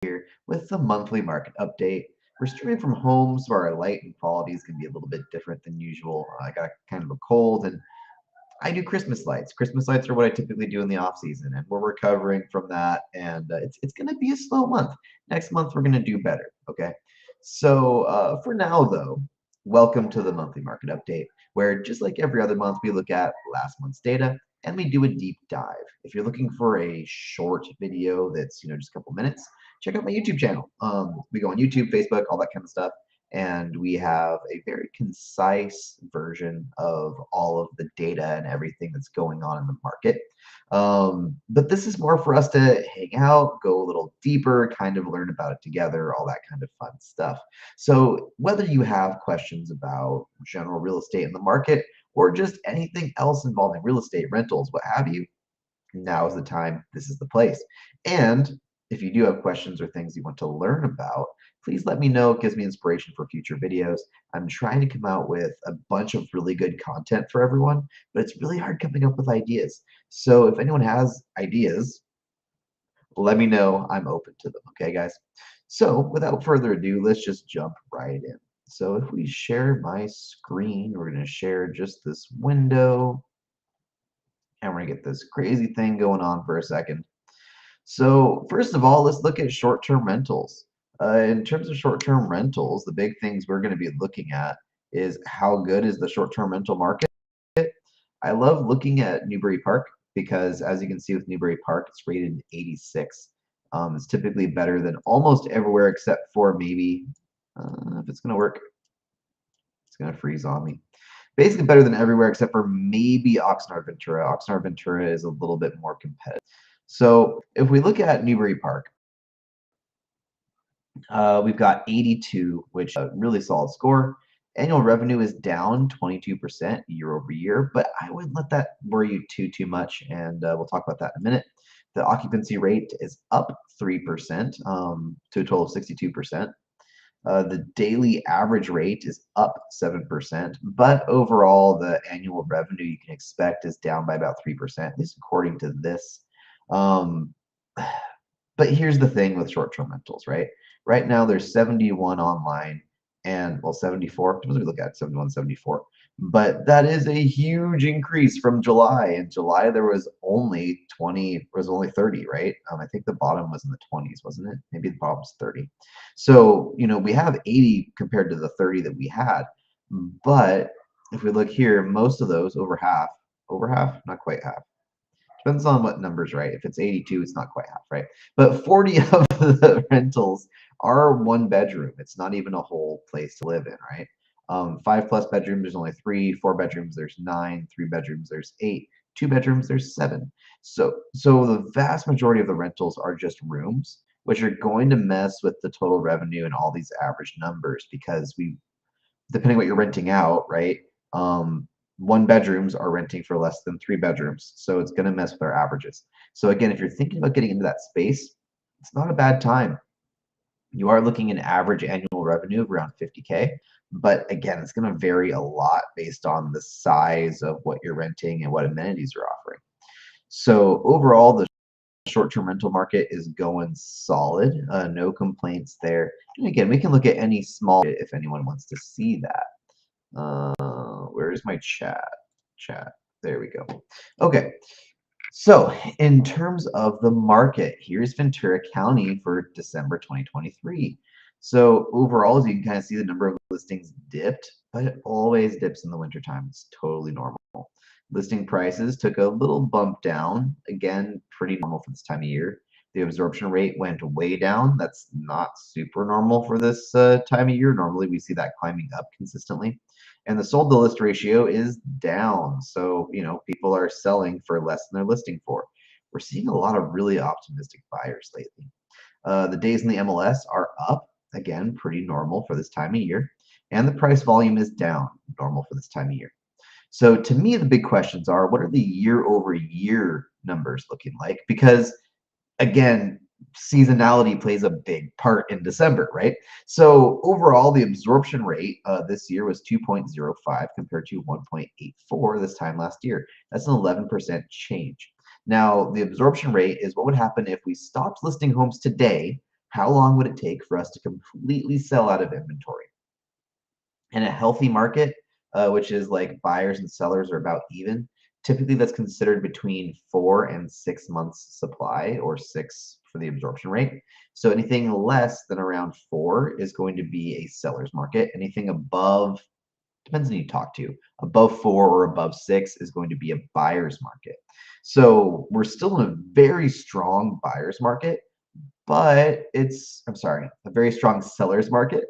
here with the monthly market update. We're streaming from home, so our light and quality is going to be a little bit different than usual. I got kind of a cold, and I do Christmas lights. Christmas lights are what I typically do in the off season, and we're recovering from that. And it's going to be a slow month. Next month we're going to do better. Okay. So for now, though, welcome to the monthly market update, where just like every other month, we look at last month's data and we do a deep dive. If you're looking for a short video that's just a couple minutes, check out my YouTube channel. We go on YouTube, Facebook, all that kind of stuff, and we have a very concise version of all of the data and everything that's going on in the market. But this is more for us to hang out, go a little deeper, kind of learn about it together, all that kind of fun stuff. So whether you have questions about general real estate in the market or just anything else involving real estate, rentals, what have you, now is the time, this is the place. And if you do have questions or things you want to learn about, please let me know. It gives me inspiration for future videos. I'm trying to come out with a bunch of really good content for everyone, but it's really hard coming up with ideas. So if anyone has ideas, let me know. I'm open to them. Okay, guys? So without further ado, let's just jump right in. So if we share my screen, we're going to share just this window, and we're going to get this crazy thing going on for a second. So first of all, let's look at short-term rentals. In terms of short-term rentals, the big things we're going to be looking at is how good is the short-term rental market. I love looking at Newbury Park because, as you can see with Newbury Park, it's rated 86. It's typically better than almost everywhere except for maybe, if it's going to work, it's going to freeze on me. Basically better than everywhere except for maybe Oxnard Ventura. Oxnard Ventura is a little bit more competitive. So if we look at Newbury Park, we've got 82, which really solid score. Annual revenue is down 22% year over year, but I wouldn't let that worry you too much, and we'll talk about that in a minute. The occupancy rate is up 3% to a total of 62%. The daily average rate is up 7%, but overall, the annual revenue you can expect is down by about 3%, at least according to this. Um, but here's the thing with short-term rentals, right? Right now, there's 71 online, and well, 74. Depends if we look at 71, 74. But that is a huge increase from July. In July, there was only 20, was only 30, right? I think the bottom was in the 20s, wasn't it? Maybe the bottom's 30. So, we have 80 compared to the 30 that we had. But if we look here, most of those, over half, not quite half. Depends on what numbers, right? If it's 82, it's not quite half, right? But 40 of the rentals are one bedroom. It's not even a whole place to live in, right? 5+ bedrooms, there's only 3. 4 bedrooms, there's 9. 3 bedrooms, there's 8. 2 bedrooms, there's 7. So the vast majority of the rentals are just rooms, which are going to mess with the total revenue and all these average numbers because depending what you're renting out, right? 1 bedrooms are renting for less than 3 bedrooms, so it's going to mess with our averages. So again, if you're thinking about getting into that space, it's not a bad time. You are looking at an average annual revenue of around 50K, but again, it's going to vary a lot based on the size of what you're renting and what amenities you're offering. So overall, the short-term rental market is going solid. No complaints there. And again, we can look at any small if anyone wants to see that. Where's my chat? There we go. Okay. So in terms of the market, here's Ventura County for December 2023. So overall, as you can kind of see, the number of listings dipped, but it always dips in the wintertime. It's totally normal. Listing prices took a little bump down. Again, pretty normal for this time of year. The absorption rate went way down. That's not super normal for this time of year. Normally, we see that climbing up consistently. And the sold to list ratio is down. So, people are selling for less than they're listing for. We're seeing a lot of really optimistic buyers lately. The days in the MLS are up, again, pretty normal for this time of year. And the price volume is down, normal for this time of year. So to me, the big questions are, what are the year over year numbers looking like? Because again, seasonality plays a big part in December, right? So overall, the absorption rate this year was 2.05 compared to 1.84 this time last year. That's an 11% change. Now, the absorption rate is what would happen if we stopped listing homes today How long would it take for us to completely sell out of inventory? In a healthy market, which is like buyers and sellers are about even, typically that's considered between 4 and 6 months supply, or six for the absorption rate. So anything less than around 4 is going to be a seller's market. Anything above, depends on who you talk to, above 4 or above 6 is going to be a buyer's market. So we're still in a very strong buyer's market, but I'm sorry, a very strong seller's market,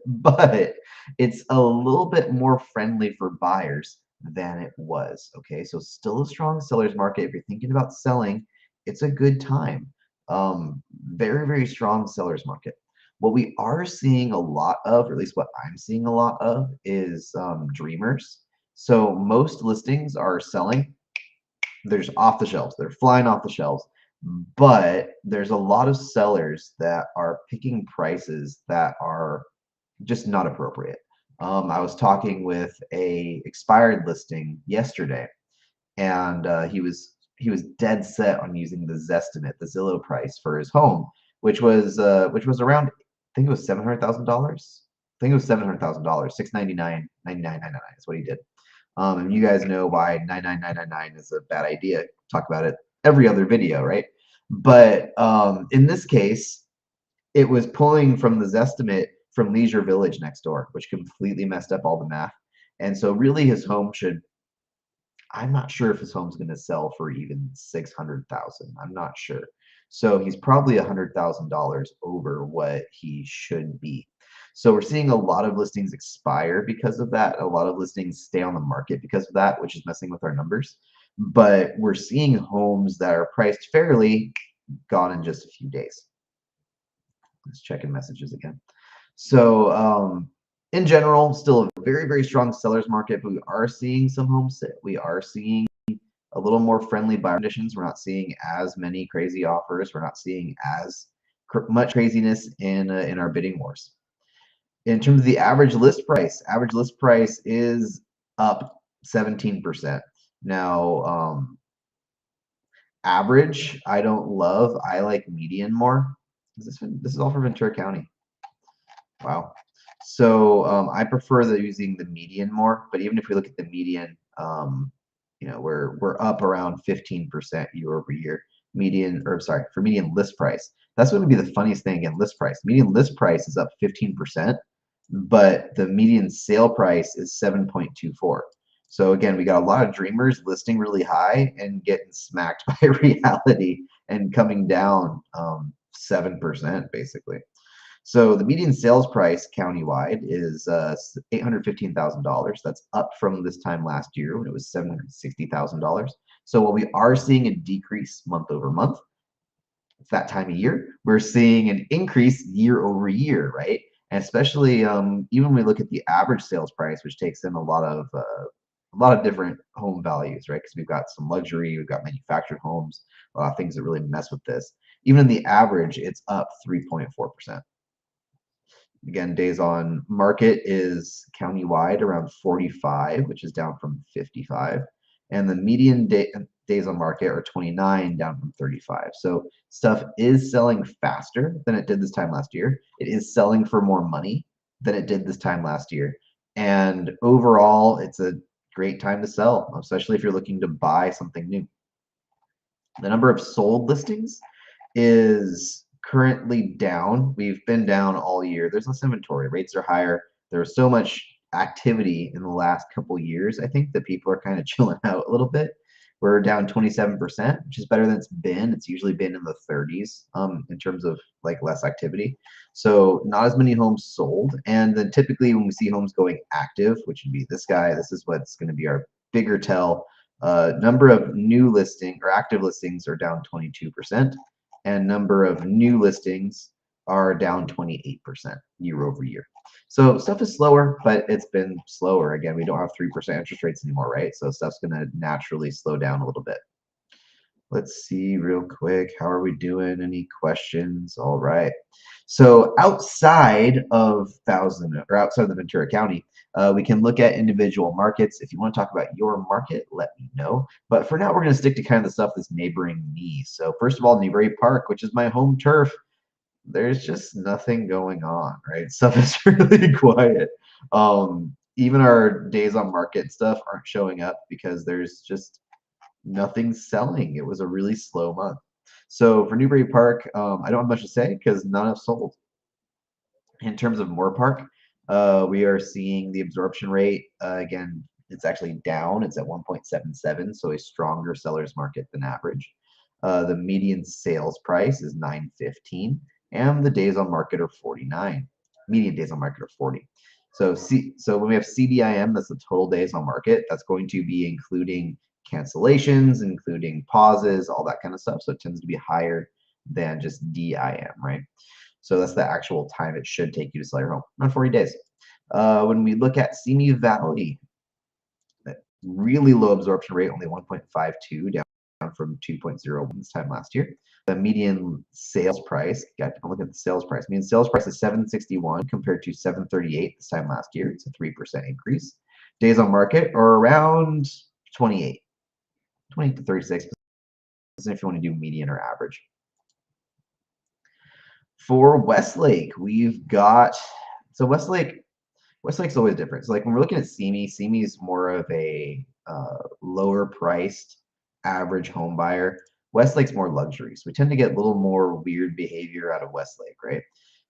but it's a little bit more friendly for buyers than it was. Okay, so still a strong seller's market. If you're thinking about selling, it's a good time. Very, very strong seller's market. What we are seeing a lot of, or at least what I'm seeing a lot of, is dreamers. So most listings are selling. There's off the shelves. They're flying off the shelves. But there's a lot of sellers that are picking prices that are just not appropriate. I was talking with a expired listing yesterday, and he was dead set on using the Zestimate, the Zillow price for his home, which was around, I think it was $700,000. I think it was $700,000, 699.99 is what he did. And you guys know why 99999 is a bad idea. Talk about it every other video, right? But in this case, it was pulling from the Zestimate from Leisure Village next door, which completely messed up all the math. And so really his home should, I'm not sure if his home's going to sell for even 600,000. I'm not sure. So he's probably $100,000 over what he should be. So we're seeing a lot of listings expire because of that. A lot of listings stay on the market because of that, which is messing with our numbers. But we're seeing homes that are priced fairly gone in just a few days. Let's check in messages again. So in general, still a very, very strong seller's market, but we are seeing some homes sit. We are seeing a little more friendly buyer conditions. We're not seeing as many crazy offers. We're not seeing as much craziness in our bidding wars. In terms of the average list price is up 17%. Now, average, I don't love. I like median more. This is all for Ventura County. Wow. So I prefer using the median more, but even if we look at the median, we're up around 15% year over year. For median list price. That's going to be the funniest thing again, list price. Median list price is up 15%, but the median sale price is 7.24. So again, we got a lot of dreamers listing really high and getting smacked by reality and coming down 7% basically. So the median sales price countywide is $815,000. That's up from this time last year when it was $760,000. So while we are seeing a decrease month over month, it's that time of year, we're seeing an increase year over year, right? And especially even when we look at the average sales price, which takes in a lot of different home values, right? Because we've got some luxury, we've got manufactured homes, a lot of things that really mess with this. Even in the average, it's up 3.4%. Again, days on market is countywide around 45, which is down from 55. And the median days on market are 29, down from 35. So stuff is selling faster than it did this time last year. It is selling for more money than it did this time last year. And overall, it's a great time to sell, especially if you're looking to buy something new. The number of sold listings is currently down. We've been down all year. There's less inventory. Rates are higher. There's so much activity in the last couple years, I think, that people are kind of chilling out a little bit. We're down 27%, which is better than it's been. It's usually been in the 30s in terms of like less activity. So not as many homes sold. And then typically when we see homes going active, which would be this guy, this is what's going to be our bigger tell. Number of new listing or active listings are down 22%, and number of new listings are down 28% year over year. So stuff is slower, but it's been slower. Again, we don't have 3% interest rates anymore, right? So stuff's going to naturally slow down a little bit. Let's see real quick. How are we doing? Any questions? All right. So outside of outside of the Ventura County, we can look at individual markets. If you want to talk about your market, let me know. But for now, we're going to stick to kind of the stuff that's neighboring me. So first of all, Newbury Park, which is my home turf. there's just nothing going on, right? Stuff is really quiet. Even our days on market stuff aren't showing up because there's just nothing selling. It was a really slow month. So for Newbury Park, I don't have much to say because none have sold. In terms of Moore Park, we are seeing the absorption rate again. It's actually down. It's at 1.77, so a stronger seller's market than average. The median sales price is 915, and the days on market are 49. Median days on market are 40. So when we have CDIM, that's the total days on market. That's going to be including cancellations, including pauses, all that kind of stuff. So it tends to be higher than just DIM, right? So that's the actual time it should take you to sell your home, around 40 days. When we look at Simi Valley, really low absorption rate, only 1.52, down from 2.01 this time last year. The median sales price, got to look at the sales price. Median sales price is 761 compared to 738 this time last year. It's a 3% increase. Days on market are around 28, 20 to 36, if you want to do median or average. For Westlake, we've got so Westlake's always different. So like when we're looking at Simi is more of a lower priced average home buyer. Westlake's more luxury. So we tend to get a little more weird behavior out of Westlake, right?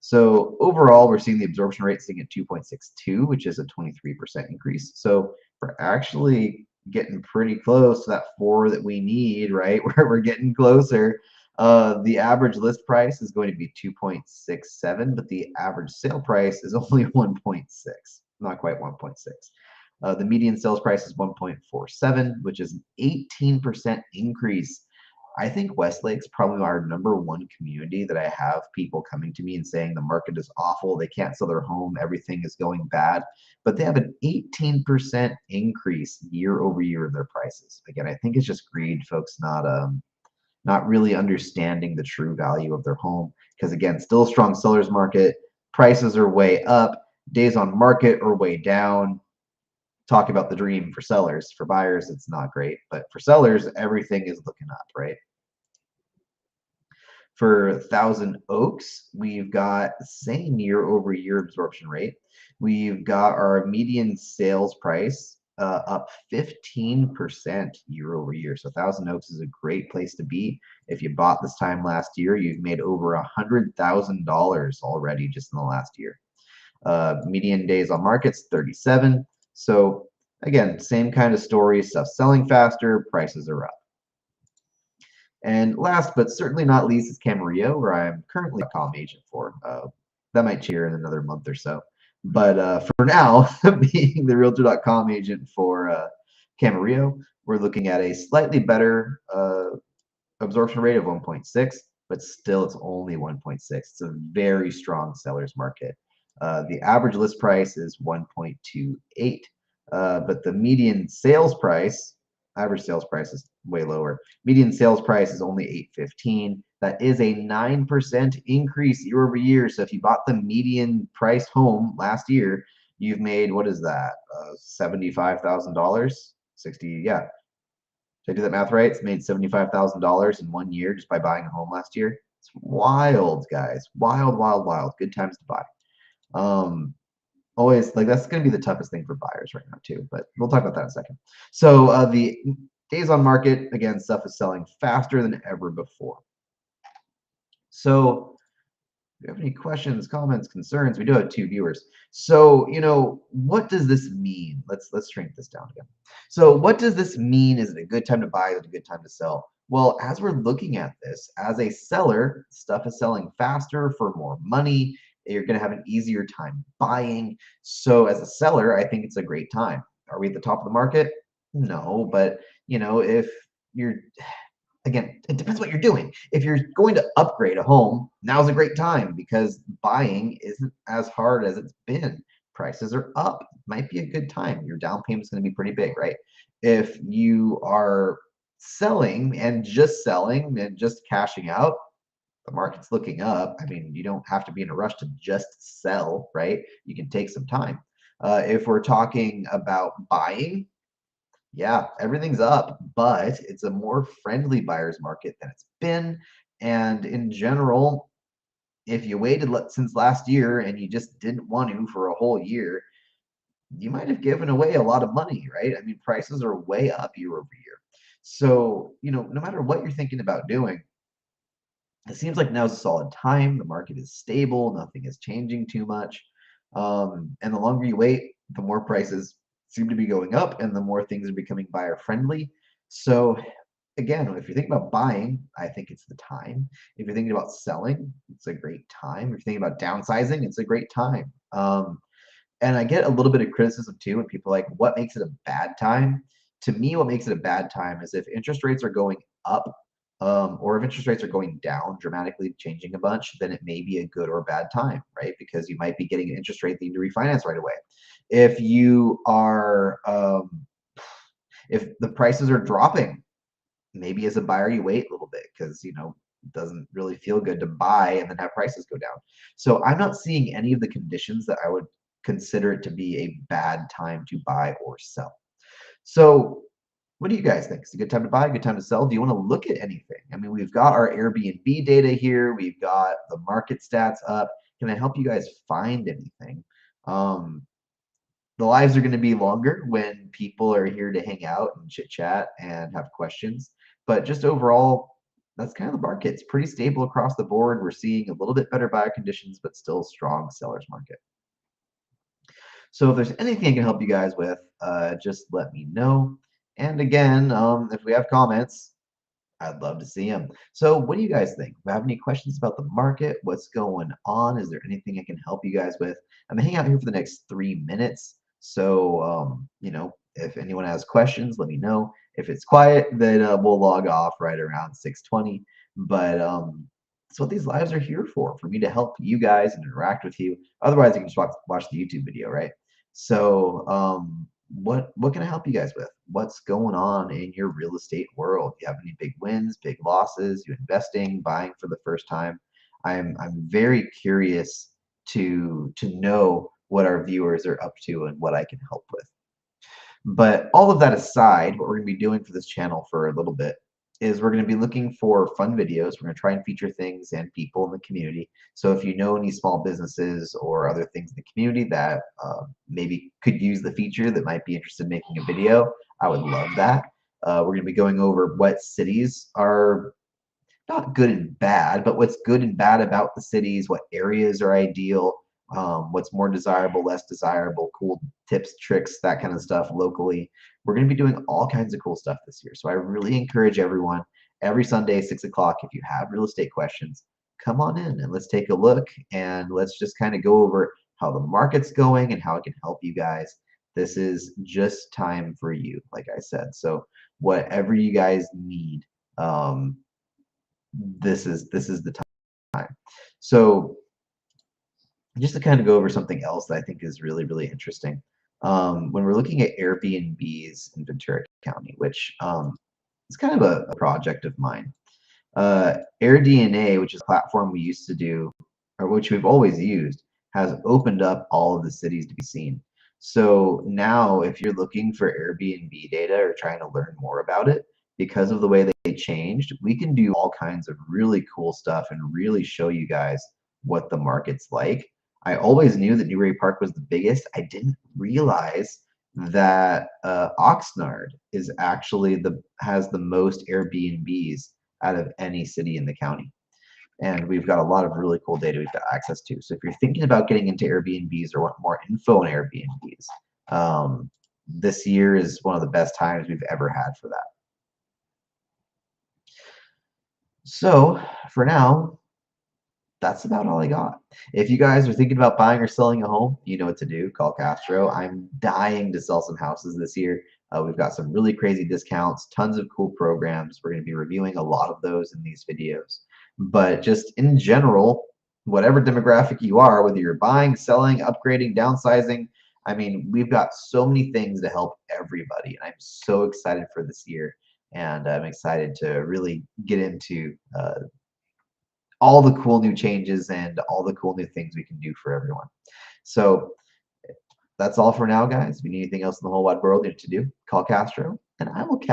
So overall, we're seeing the absorption rate sitting at 2.62, which is a 23% increase. So we're actually getting pretty close to that 4 that we need, right? We're getting closer. The average list price is going to be 2.67, but the average sale price is only 1.6, not quite 1.6. The median sales price is 1.47, which is an 18% increase. I think Westlake's probably our #1 community that I have people coming to me and saying the market is awful, they can't sell their home, everything is going bad, but they have an 18% increase year over year in their prices. Again, I think it's just greed, folks, not really understanding the true value of their home. Because again, still a strong seller's market, prices are way up, days on market are way down. Talk about the dream for sellers. For buyers, it's not great, but for sellers, everything is looking up, right? For Thousand Oaks, we've got the same year over year absorption rate. We've got our median sales price up 15% year over year. So Thousand Oaks is a great place to be. If you bought this time last year, you've made over $100,000 already just in the last year. Median days on market's 37. So again, same kind of story. Stuff selling faster, prices are up. And last but certainly not least is Camarillo, where I'm currently a comm agent for. That might cheer in another month or so. But for now, being the Realtor.com agent for Camarillo, we're looking at a slightly better absorption rate of 1.6, but still it's only 1.6. It's a very strong seller's market. The average list price is 1.28, but the median sales price, average sales price is way lower. Median sales price is only 815. That is a 9% increase year over year. So if you bought the median price home last year, you've made, what is that? $75,000, 60, yeah. Did I do that math right? It's made $75,000 in 1 year just by buying a home last year. It's wild, guys. Wild, wild, wild. Good times to buy. Always like that's going to be the toughest thing for buyers right now too, but we'll talk about that in a second. So the days on market, again, stuff is selling faster than ever before. So if you have any questions, comments, concerns, we do have 2 viewers. So, what does this mean? Let's shrink this down again. So what does this mean? Is it a good time to buy? Is it a good time to sell? Well, as we're looking at this, as a seller, stuff is selling faster for more money. You're going to have an easier time buying. So as a seller, I think it's a great time. Are we at the top of the market? No, but if you're again, it depends what you're doing. If you're going to upgrade a home, now's a great time because buying isn't as hard as it's been. Prices are up. Might be a good time. Your down payment's going to be pretty big, right? If you are selling and just cashing out, the market's looking up. I mean, you don't have to be in a rush to just sell, right? You can take some time. If we're talking about buying, yeah, everything's up, but it's a more friendly buyer's market than it's been. And in general, If you waited since last year and you just didn't want to for a whole year, you might have given away a lot of money, right? I mean, prices are way up year over year. So, no matter what you're thinking about doing, it seems like now's a solid time. The market is stable, nothing is changing too much. And the longer you wait, the more prices seem to be going up and the more things are becoming buyer friendly. So, again, if you're thinking about buying, I think it's the time. If you're thinking about selling, it's a great time. If you're thinking about downsizing, it's a great time. And I get a little bit of criticism too when people are like, what makes it a bad time? To me, what makes it a bad time is if interest rates are going up, or if interest rates are going down, dramatically changing a bunch, then it may be a good or bad time, right? Because you might be getting an interest rate that you need to refinance right away. If you are, if the prices are dropping, maybe as a buyer you wait a little bit because it doesn't really feel good to buy and then have prices go down. So I'm not seeing any of the conditions that I would consider it to be a bad time to buy or sell. So what do you guys think? It's a good time to buy, a good time to sell. Do you want to look at anything? I mean, we've got our Airbnb data here. We've got the market stats up. Can I help you guys find anything? Um, the lives are going to be longer when people are here to hang out and chit chat and have questions. But just overall, that's kind of the market. It's pretty stable across the board. We're seeing a little bit better buyer conditions, but still strong sellers market. So if there's anything I can help you guys with, just let me know. And again, if we have comments, I'd love to see them. So what do you guys think? Do you have any questions about the market? What's going on? Is there anything I can help you guys with? I'm gonna hang out here for the next 3 minutes. So, if anyone has questions, let me know. If it's quiet, then we'll log off right around 6:20. But that's what these lives are here for me to help you guys and interact with you. Otherwise, you can just watch the YouTube video, right? So, what can I help you guys with? What's going on in your real estate world? Do you have any big wins, big losses? You investing, buying for the first time? I'm very curious to know what our viewers are up to and what I can help with. But all of that aside, what we're going to be doing for this channel for a little bit is we're going to be looking for fun videos. We're going to try and feature things and people in the community. So if you know any small businesses or other things in the community that maybe could use the feature that might be interested in making a video, I would love that. We're going to be going over what cities are not good and bad, but what's good and bad about the cities, what areas are ideal, what's more desirable, less desirable, cool tips, tricks, that kind of stuff locally. We're going to be doing all kinds of cool stuff this year. So I really encourage everyone every Sunday, 6 o'clock, if you have real estate questions, come on in and let's take a look and let's just kind of go over how the market's going and how it can help you guys. This is just time for you, like I said. So whatever you guys need, um, this is the time. So just to kind of go over something else that I think is really, really interesting. When we're looking at Airbnbs in Ventura County, which is kind of a project of mine. AirDNA, which is a platform we used to do, or which we've always used, has opened up all of the cities to be seen. So now, if you're looking for Airbnb data or trying to learn more about it, because of the way they changed, we can do all kinds of really cool stuff and really show you guys what the market's like. I always knew that Newbury Park was the biggest. I didn't realize that Oxnard is actually has the most Airbnbs out of any city in the county. And we've got a lot of really cool data we've got access to. So if you're thinking about getting into Airbnbs or want more info on Airbnbs, this year is one of the best times we've ever had for that. So for now, that's about all I got. If you guys are thinking about buying or selling a home, you know what to do. Call Castro. I'm dying to sell some houses this year. We've got some really crazy discounts, tons of cool programs. We're going to be reviewing a lot of those in these videos. But just in general, whatever demographic you are, whether you're buying, selling, upgrading, downsizing, I mean, we've got so many things to help everybody. And I'm so excited for this year. And I'm excited to really get into all the cool new changes and all the cool new things we can do for everyone. So that's all for now, guys. If you need anything else in the whole wide world you need to do, call Castro, and I will catch